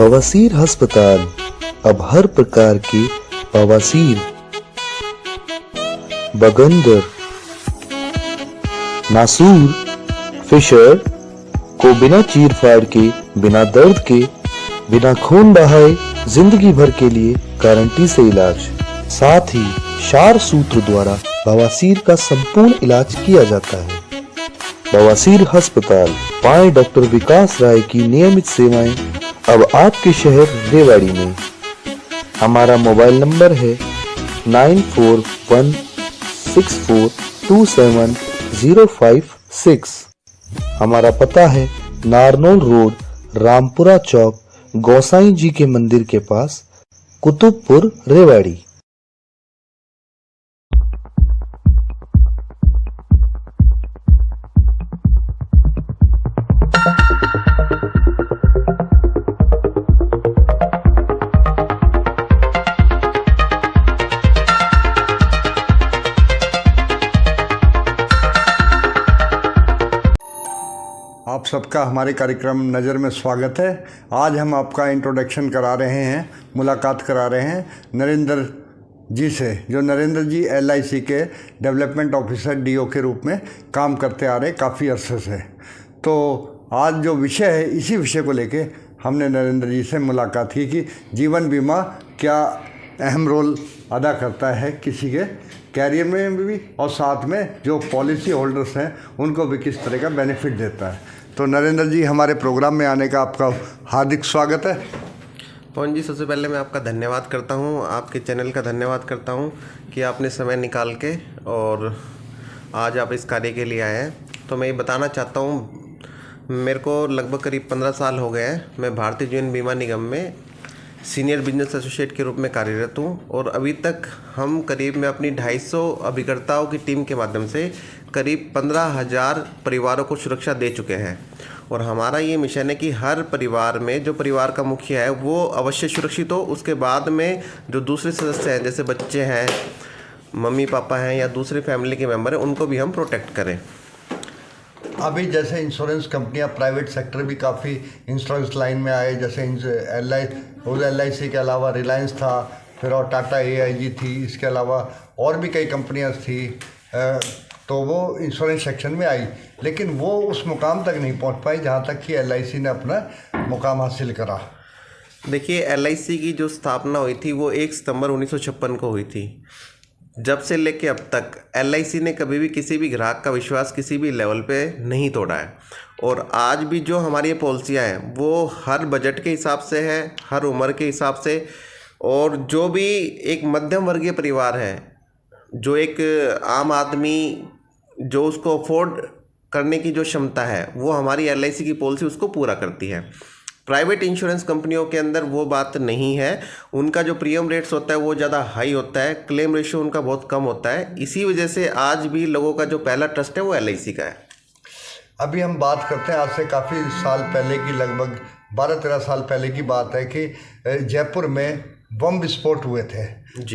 बवासीर अस्पताल, अब हर प्रकार की बवासीर, बगंदर, नासूर, फिशर को बिना चीर फाड़ के, बिना दर्द के, बिना खून बहाए जिंदगी भर के लिए गारंटी से इलाज। साथ ही क्षार सूत्र द्वारा बवासीर का संपूर्ण इलाज किया जाता है। बवासीर अस्पताल, पाएं डॉक्टर विकास राय की नियमित सेवाएं अब आपके शहर रेवाड़ी में। हमारा मोबाइल नंबर है 9416427056। हमारा पता है नारनौल रोड, रामपुरा चौक, गोसाई जी के मंदिर के पास, कुतुबपुर, रेवाड़ी। आप सबका हमारे कार्यक्रम नज़र में स्वागत है। आज हम आपका इंट्रोडक्शन करा रहे हैं, मुलाकात करा रहे हैं नरेंद्र जी से, जो नरेंद्र जी LIC के डेवलपमेंट ऑफिसर DO के रूप में काम करते आ रहे काफ़ी अरसे से। तो आज जो विषय है, इसी विषय को लेके हमने नरेंद्र जी से मुलाकात की कि जीवन बीमा क्या अहम रोल अदा करता है किसी के कैरियर में भी, और साथ में जो पॉलिसी होल्डर्स हैं उनको भी किस तरह का बेनिफिट देता है। तो नरेंद्र जी, हमारे प्रोग्राम में आने का आपका हार्दिक स्वागत है। पवन जी, सबसे पहले मैं आपका धन्यवाद करता हूं, आपके चैनल का धन्यवाद करता हूं कि आपने समय निकाल के और आज आप इस कार्य के लिए आए हैं। तो मैं ये बताना चाहता हूं, मेरे को लगभग करीब 15 साल हो गए हैं। मैं भारतीय जीवन बीमा निगम में सीनियर बिजनेस एसोसिएट के रूप में कार्यरत हूँ और अभी तक हम करीब में अपनी 250 अभिकर्ताओं की टीम के माध्यम से करीब 15,000 परिवारों को सुरक्षा दे चुके हैं। और हमारा ये मिशन है कि हर परिवार में जो परिवार का मुखिया है वो अवश्य सुरक्षित हो, उसके बाद में जो दूसरे सदस्य हैं, जैसे बच्चे हैं, मम्मी पापा हैं या दूसरे फैमिली के मेम्बर हैं, उनको भी हम प्रोटेक्ट करें। अभी जैसे इंश्योरेंस कंपनियां, प्राइवेट सेक्टर भी काफ़ी इंश्योरेंस लाइन में आए, जैसे LIC के अलावा रिलायंस था, फिर और टाटा AIG थी, इसके अलावा और भी कई कंपनियां थी। तो वो इंश्योरेंस सेक्शन में आई, लेकिन वो उस मुकाम तक नहीं पहुंच पाई जहां तक कि LIC ने अपना मुकाम हासिल करा। देखिए, LIC की जो स्थापना हुई थी वो 1 सितंबर 1956 को हुई थी। जब से लेके अब तक LIC ने कभी भी किसी भी ग्राहक का विश्वास किसी भी लेवल पे नहीं तोड़ा है। और आज भी जो हमारी ये पॉलिसियाँ हैं वो हर बजट के हिसाब से है, हर उम्र के हिसाब से, और जो भी एक मध्यम वर्गीय परिवार है, जो एक आम आदमी जो उसको अफोर्ड करने की जो क्षमता है, वो हमारी LIC की पॉलिसी उसको पूरा करती है। प्राइवेट इंश्योरेंस कंपनियों के अंदर वो बात नहीं है। उनका जो प्रीमियम रेट्स होता है वो ज़्यादा हाई होता है, क्लेम रेशियो उनका बहुत कम होता है। इसी वजह से आज भी लोगों का जो पहला ट्रस्ट है वो LIC का है। अभी हम बात करते हैं आज से काफ़ी साल पहले की, लगभग 12-13 साल पहले की बात है कि जयपुर में बम विस्फोट हुए थे।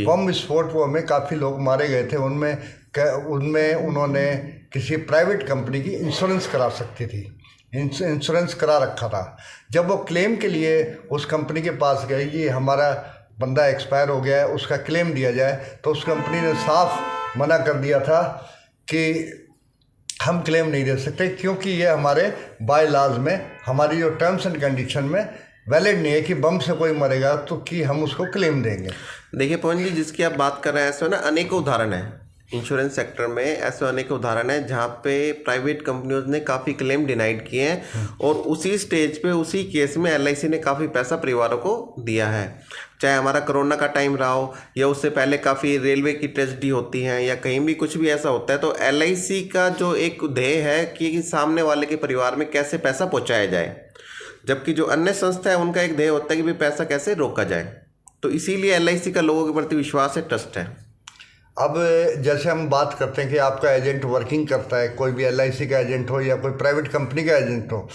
बम विस्फोट में काफ़ी लोग मारे गए थे। उनमें उन्होंने किसी प्राइवेट कंपनी की इंश्योरेंस करा सकती थी, इंश्योरेंस करा रखा था। जब वो क्लेम के लिए उस कंपनी के पास गए, ये हमारा बंदा एक्सपायर हो गया है, उसका क्लेम दिया जाए, तो उस कंपनी ने साफ मना कर दिया था कि हम क्लेम नहीं दे सकते, क्योंकि ये हमारे बाय लॉज में, हमारी जो टर्म्स एंड कंडीशन में वैलिड नहीं है कि बम से कोई मरेगा तो कि हम उसको क्लेम देंगे। देखिए पवन जी, जिसकी आप बात कर रहे हैं, ऐसे ना अनेकों उदाहरण हैं इंश्योरेंस सेक्टर में, ऐसे अनेक उदाहरण हैं जहाँ पे प्राइवेट कंपनियों ने काफ़ी क्लेम डिनाइड किए हैं और उसी स्टेज पे, उसी केस में LIC ने काफ़ी पैसा परिवारों को दिया है। चाहे हमारा कोरोना का टाइम रहा हो या उससे पहले काफ़ी रेलवे की ट्रेजेडी होती हैं या कहीं भी कुछ भी ऐसा होता है, तो LIC का जो एक ध्येय है कि सामने वाले के परिवार में कैसे पैसा पहुँचाया जाए, जबकि जो अन्य संस्था है उनका एक ध्येय होता है कि भाई पैसा कैसे रोका जाए। तो इसीलिए LIC का लोगों के प्रति विश्वास है, ट्रस्ट है। अब जैसे हम बात करते हैं कि आपका एजेंट वर्किंग करता है, कोई भी LIC का एजेंट हो या कोई प्राइवेट कंपनी का एजेंट हो,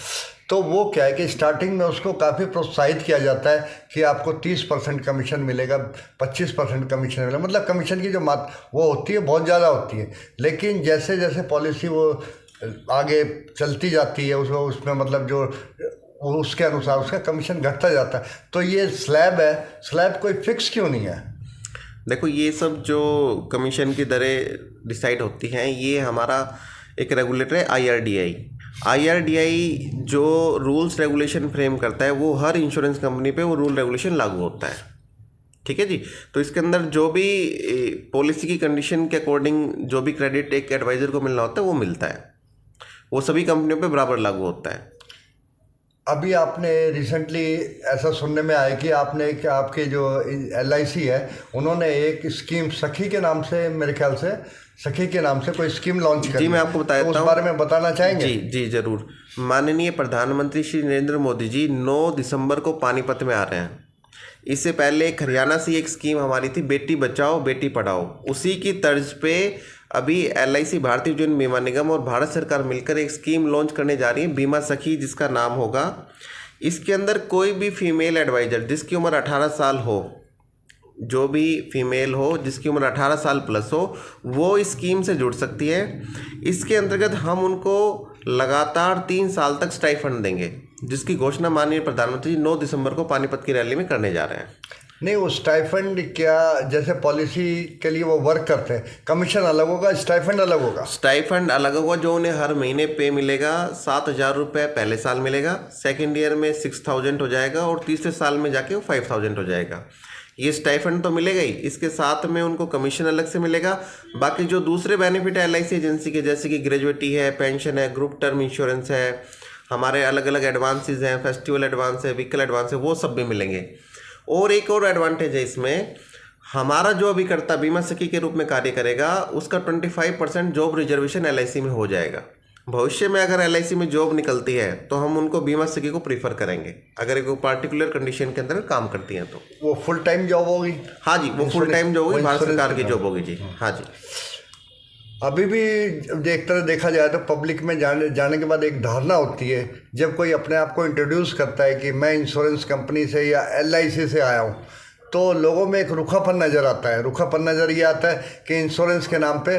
तो वो क्या है कि स्टार्टिंग में उसको काफ़ी प्रोत्साहित किया जाता है कि आपको 30% कमीशन मिलेगा, 25% कमीशन मिलेगा। मतलब कमीशन की जो वो होती है बहुत ज़्यादा होती है। लेकिन जैसे जैसे पॉलिसी वो आगे चलती जाती है, उसमें मतलब जो उसके अनुसार उसका कमीशन घटता जाता है। तो ये स्लैब है, स्लैब कोई फिक्स क्यों नहीं है? देखो, ये सब जो कमीशन की दरें डिसाइड होती हैं, ये हमारा एक रेगुलेटर है IRDAI जो रूल्स रेगुलेशन फ्रेम करता है, वो हर इंश्योरेंस कंपनी पे वो रूल रेगुलेशन लागू होता है। ठीक है जी। तो इसके अंदर जो भी पॉलिसी की कंडीशन के अकॉर्डिंग जो भी क्रेडिट एक एडवाइज़र को मिलना होता है वो मिलता है, वो सभी कंपनियों पे बराबर लागू होता है। अभी आपने रिसेंटली ऐसा सुनने में आया कि आपके जो LIC है, उन्होंने एक स्कीम सखी के नाम से, मेरे ख्याल से सखी के नाम से कोई स्कीम लॉन्च की। जी, मैं आपको बताता हूँ, उस बारे में बताना चाहेंगे? जी जरूर। माननीय प्रधानमंत्री श्री नरेंद्र मोदी जी 9 दिसंबर को पानीपत में आ रहे हैं। इससे पहले एक हरियाणा से एक स्कीम हमारी थी, बेटी बचाओ बेटी पढ़ाओ। उसी की तर्ज पे अभी LIC भारतीय जीवन बीमा निगम और भारत सरकार मिलकर एक स्कीम लॉन्च करने जा रही है, बीमा सखी जिसका नाम होगा। इसके अंदर कोई भी फीमेल एडवाइज़र जिसकी उम्र 18 साल हो, जो भी फीमेल हो जिसकी उम्र 18 साल प्लस हो, वो इस स्कीम से जुड़ सकती है। इसके अंतर्गत हम उनको लगातार 3 साल तक स्टाइफंड देंगे, जिसकी घोषणा माननीय प्रधानमंत्री 9 दिसंबर को पानीपत की रैली में करने जा रहे हैं। नहीं, वो स्टाइफंड क्या, जैसे पॉलिसी के लिए वो वर्क करते हैं, कमीशन अलग होगा, स्टाइफंड अलग होगा? स्टाइफंड अलग होगा। जो उन्हें हर महीने पे मिलेगा 7,000 रुपये पहले साल मिलेगा, सेकेंड ईयर में 6,000 हो जाएगा और तीसरे साल में जाके वो 5,000 हो जाएगा। ये स्टाइफंड तो मिलेगा ही, इसके साथ में उनको कमीशन अलग से मिलेगा। बाकी जो दूसरे बेनिफिट है LIC एजेंसी के, जैसे कि ग्रेजुएटी है, पेंशन है, ग्रुप टर्म इंश्योरेंस है, हमारे अलग अलग एडवांसेस हैं, फेस्टिवल एडवांस है, व्हीकल एडवांस है, वो सब भी मिलेंगे। और एक और एडवांटेज है इसमें, हमारा जो अभिकर्ता बीमा सखी के रूप में कार्य करेगा, उसका 25% जॉब रिजर्वेशन LIC में हो जाएगा। भविष्य में अगर LIC में जॉब निकलती है तो हम उनको बीमा सखी को प्रीफर करेंगे, अगर एक पार्टिकुलर कंडीशन के अंदर काम करती हैं तो। वो फुल टाइम जॉब होगी? हाँ जी, वो फुल टाइम जॉब होगी, भारत सरकार की जॉब होगी जी। हाँ जी। अभी भी एक तरह देखा जाए तो पब्लिक में जाने के बाद एक धारणा होती है, जब कोई अपने आप को इंट्रोड्यूस करता है कि मैं इंश्योरेंस कंपनी से या LIC से आया हूँ, तो लोगों में एक रुखापन नज़र आता है। रुखापन नज़र ये आता है कि इंश्योरेंस के नाम पे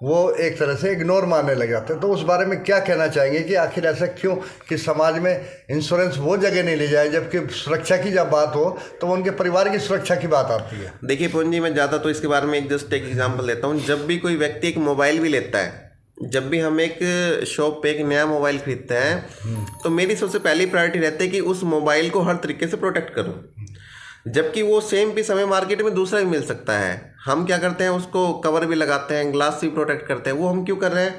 वो एक तरह से इग्नोर मारने लग जाते हैं। तो उस बारे में क्या कहना चाहेंगे कि आखिर ऐसा क्यों कि समाज में इंश्योरेंस वो जगह नहीं ले जाए, जबकि सुरक्षा की जब बात हो तो उनके परिवार की सुरक्षा की बात आती है? देखिए पवन जी, मैं ज़्यादा तो इसके बारे में जस्ट एक एग्जांपल देता हूँ। जब भी कोई व्यक्ति एक मोबाइल भी लेता है, जब भी हम एक शॉप पे एक नया मोबाइल खरीदते हैं, तो मेरी सबसे पहली प्रायोरिटी रहती है कि उस मोबाइल को हर तरीके से प्रोटेक्ट करूँ, जबकि वो सेम पीस हमें मार्केट में दूसरा भी मिल सकता है। हम क्या करते हैं, उसको कवर भी लगाते हैं, ग्लास से भी प्रोटेक्ट करते हैं। वो हम क्यों कर रहे हैं?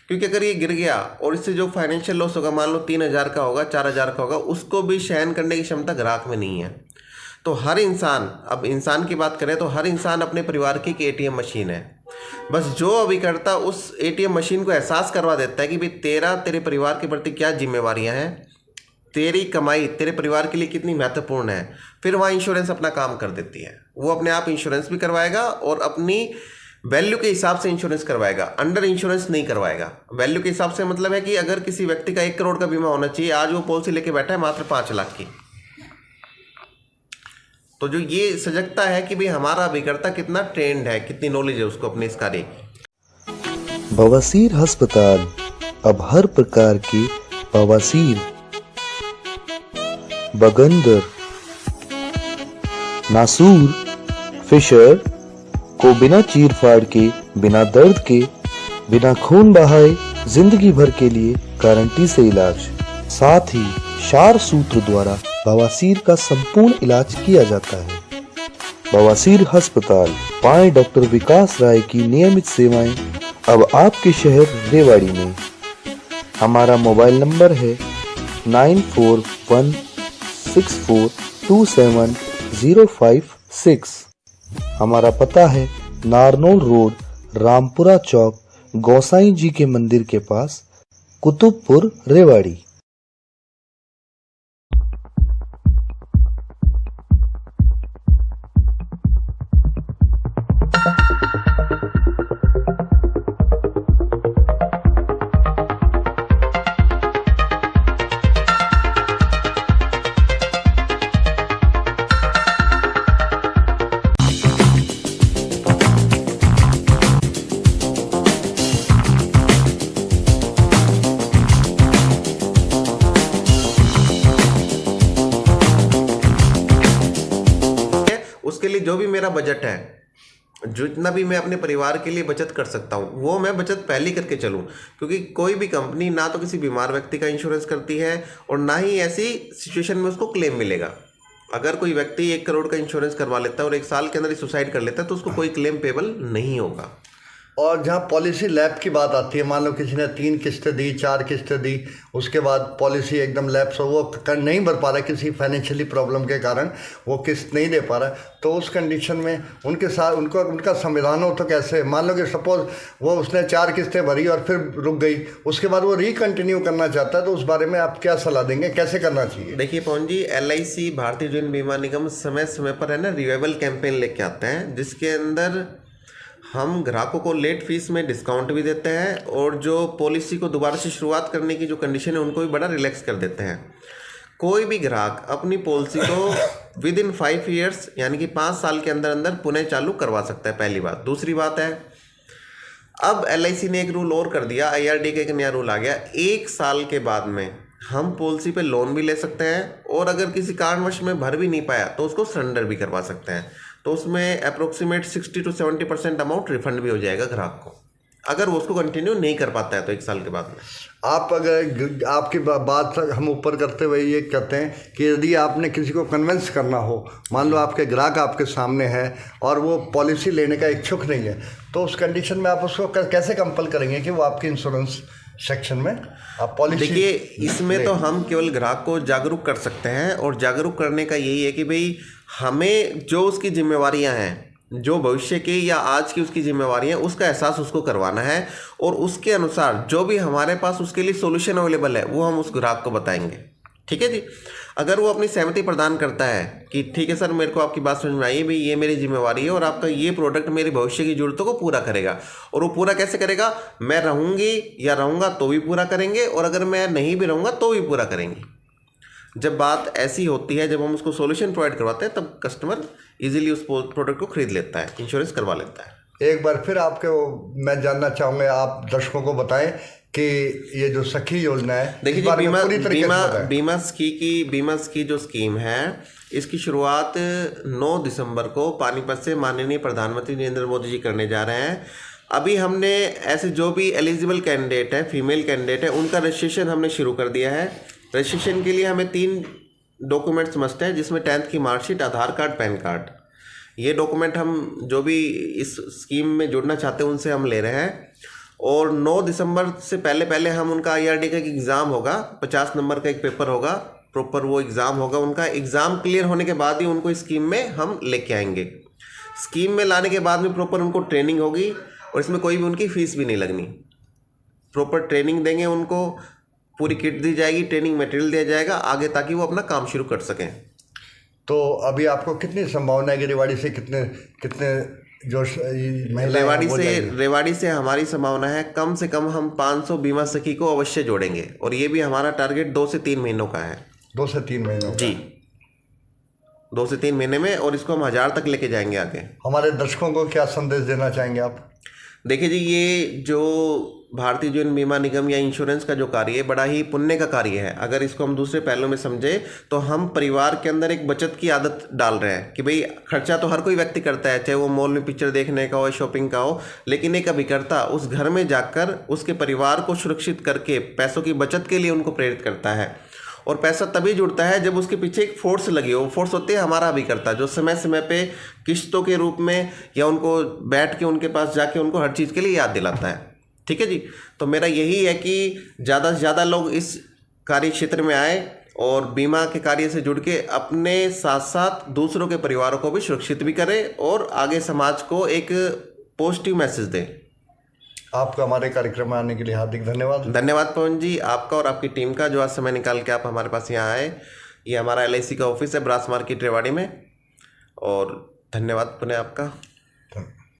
क्योंकि अगर ये गिर गया और इससे जो फाइनेंशियल लॉस होगा, मान लो 3,000 का होगा, 4,000 का होगा, उसको भी सहन करने की क्षमता ग्राहक में नहीं है। तो हर इंसान, अब इंसान की बात करें तो हर इंसान अपने परिवार की एक ATM मशीन है। बस जो अभिकर्ता उस ATM मशीन को एहसास करवा देता है कि भाई तेरे परिवार के प्रति क्या जिम्मेवारियाँ हैं, तेरी कमाई तेरे परिवार के लिए कितनी महत्वपूर्ण है, फिर वहाँ इंश्योरेंस अपना काम कर देती है। वो अपने आप इंश्योरेंस भी करवाएगा और अपनी वैल्यू के हिसाब से इंश्योरेंस करवाएगा, अंडर इंश्योरेंस नहीं करवाएगा। वैल्यू के हिसाब से मतलब है कि अगर किसी व्यक्ति का 1 करोड़ का बीमा होना चाहिए, आज वो पॉलिसी लेके बैठा है मात्र 5 लाख की। तो जो ये सजगता है कि भाई हमारा अभिकर्ता कितना ट्रेंड है, कितनी नॉलेज है उसको अपने इस कार्य की। बवासीर अस्पताल अब हर प्रकार की बवासीर, बगंदर, नासूर, फिशर को बिना चीर फाड़ के, बिना दर्द के, बिना खून बहाए जिंदगी भर के लिए गारंटी से इलाज। साथ ही क्षार सूत्र द्वारा बवासीर का संपूर्ण इलाज किया जाता है। बवासीर अस्पताल पाए डॉक्टर विकास राय की नियमित सेवाएं अब आपके शहर रेवाड़ी में। हमारा मोबाइल नंबर है 9416427056। हमारा पता है नारनौल रोड, रामपुरा चौक, गोसाई जी के मंदिर के पास, कुतुबपुर, रेवाड़ी। उसके लिए जो भी मेरा बजट है, जितना भी मैं अपने परिवार के लिए बचत कर सकता हूँ, वो मैं बचत पहले ही करके चलूँ। क्योंकि कोई भी कंपनी ना तो किसी बीमार व्यक्ति का इंश्योरेंस करती है और ना ही ऐसी सिचुएशन में उसको क्लेम मिलेगा। अगर कोई व्यक्ति 1 करोड़ का इंश्योरेंस करवा लेता है और 1 साल के अंदर ही सुसाइड कर लेता है तो उसको कोई क्लेम पेबल नहीं होगा। और जहाँ पॉलिसी लैप की बात आती है, मान लो किसी ने 3 किस्तें दी, 4 किस्तें दी, उसके बाद पॉलिसी एकदम लैप्स हो, वो नहीं भर पा रहा किसी फाइनेंशियली प्रॉब्लम के कारण, वो किस्त नहीं दे पा रहा, तो उस कंडीशन में उनके साथ उनका संविधान हो तो कैसे, मान लो कि सपोज वो उसने 4 किस्तें भरी और फिर रुक गई, उसके बाद वो रिकंटिन्यू करना चाहता है, तो उस बारे में आप क्या सलाह देंगे, कैसे करना चाहिए? देखिए पवन जी, LIC भारतीय जीवन बीमा निगम समय समय पर है ना रिवाइवल कैंपेन लेके आते हैं, जिसके अंदर हम ग्राहकों को लेट फीस में डिस्काउंट भी देते हैं और जो पॉलिसी को दोबारा से शुरुआत करने की जो कंडीशन है उनको भी बड़ा रिलैक्स कर देते हैं। कोई भी ग्राहक अपनी पॉलिसी को विद इन 5 ईयर्स यानी कि 5 साल के अंदर अंदर पुनः चालू करवा सकता है, पहली बात। दूसरी बात है, अब LIC ने एक रूल और कर दिया, IRDA का एक नया रूल आ गया, 1 साल के बाद में हम पॉलिसी पे लोन भी ले सकते हैं और अगर किसी कारणवश में भर भी नहीं पाया तो उसको सरेंडर भी करवा सकते हैं। तो उसमें अप्रोक्सीमेट 60 to 70% अमाउंट रिफंड भी हो जाएगा ग्राहक को, अगर वो उसको कंटिन्यू नहीं कर पाता है तो 1 साल के बाद में। आप अगर आपकी बात हम ऊपर करते हुए ये कहते हैं कि यदि आपने किसी को कन्विंस करना हो, मान लो आपके ग्राहक आपके सामने है और वो पॉलिसी लेने का इच्छुक नहीं है, तो उस कंडीशन में आप उसको कैसे कंपल करेंगे कि वो आपके इंश्योरेंस सेक्शन में आप पॉलिसी? देखिए, इसमें तो हम केवल ग्राहक को जागरूक कर सकते हैं और जागरूक करने का यही है कि भाई हमें जो उसकी जिम्मेवारियां हैं, जो भविष्य की या आज की उसकी जिम्मेवारियां, उसका एहसास उसको करवाना है और उसके अनुसार जो भी हमारे पास उसके लिए सॉल्यूशन अवेलेबल है वो हम उस ग्राहक को बताएंगे। ठीक है जी। अगर वो अपनी सहमति प्रदान करता है कि ठीक है सर, मेरे को आपकी बात समझ में आई, भाई ये मेरी जिम्मेवारी है और आपका ये प्रोडक्ट मेरे भविष्य की जरूरतों को पूरा करेगा, और वो पूरा कैसे करेगा, मैं रहूँगी या रहूँगा तो भी पूरा करेंगे और अगर मैं नहीं भी रहूँगा तो भी पूरा करेंगे। जब बात ऐसी होती है, जब हम उसको सॉल्यूशन प्रोवाइड करवाते हैं, तब कस्टमर इजीली उस प्रोडक्ट को खरीद लेता है, इंश्योरेंस करवा लेता है। एक बार फिर मैं जानना चाहूँगा, आप दर्शकों को बताएं कि ये जो सखी योजना है, देखिए बीमा की जो स्कीम है, इसकी शुरुआत 9 दिसंबर को पानीपत से माननीय प्रधानमंत्री नरेंद्र मोदी जी करने जा रहे हैं। अभी हमने ऐसे जो भी एलिजिबल कैंडिडेट है, फीमेल कैंडिडेट है, उनका रजिस्ट्रेशन हमने शुरू कर दिया है। रजिस्ट्रेशन के लिए हमें 3 डॉक्यूमेंट्स मस्ट है, जिसमें 10th की मार्कशीट, आधार कार्ड, पैन कार्ड। ये डॉक्यूमेंट हम जो भी इस स्कीम में जुड़ना चाहते हैं उनसे हम ले रहे हैं और 9 दिसंबर से पहले हम उनका IRDA का एक एग्ज़ाम होगा, 50 नंबर का एक पेपर होगा, प्रॉपर वो एग्ज़ाम होगा उनका। एग्ज़ाम क्लियर होने के बाद ही उनको इस स्कीम में हम लेके आएंगे। स्कीम में लाने के बाद में प्रॉपर उनको ट्रेनिंग होगी और इसमें कोई भी उनकी फ़ीस भी नहीं लगनी। प्रॉपर ट्रेनिंग देंगे उनको, पूरी किट दी जाएगी, ट्रेनिंग मटेरियल दिया जाएगा आगे, ताकि वो अपना काम शुरू कर सकें। तो अभी आपको कितनी संभावना है कि रेवाड़ी से कितने जो रेवाड़ी से हमारी संभावना है कम से कम हम 500 बीमा सखी को अवश्य जोड़ेंगे और ये भी हमारा टारगेट 2 से 3 महीनों का है। 2 से 3 महीनों जी, 2 से 3 महीने में, और इसको हम 1000 तक लेके जाएंगे आगे। हमारे दर्शकों को क्या संदेश देना चाहेंगे आप? देखिए जी, ये जो भारतीय जीवन बीमा निगम या इंश्योरेंस का जो कार्य है, बड़ा ही पुण्य का कार्य है। अगर इसको हम दूसरे पहलू में समझे तो हम परिवार के अंदर एक बचत की आदत डाल रहे हैं कि भाई खर्चा तो हर कोई व्यक्ति करता है, चाहे वो मॉल में पिक्चर देखने का हो, शॉपिंग का हो, लेकिन एक अभिकर्ता उस घर में जाकर उसके परिवार को सुरक्षित करके पैसों की बचत के लिए उनको प्रेरित करता है। और पैसा तभी जुड़ता है जब उसके पीछे एक फोर्स लगी हो। फोर्स होती है हमारा अभिकर्ता, जो समय समय पे किस्तों के रूप में या उनको बैठ के उनके पास जाके उनको हर चीज़ के लिए याद दिलाता है। ठीक है जी। तो मेरा यही है कि ज़्यादा से ज़्यादा लोग इस कार्य क्षेत्र में आए और बीमा के कार्य से जुड़ के अपने साथ साथ दूसरों के परिवारों को भी सुरक्षित भी करें और आगे समाज को एक पॉजिटिव मैसेज दें। आपका हमारे कार्यक्रम में आने के लिए हार्दिक धन्यवाद। धन्यवाद पवन जी, आपका और आपकी टीम का, जो आज समय निकाल के आप हमारे पास यहाँ आए। ये हमारा LIC का ऑफिस है ब्रास मार्केट रेवाड़ी में, और धन्यवाद पुनः आपका।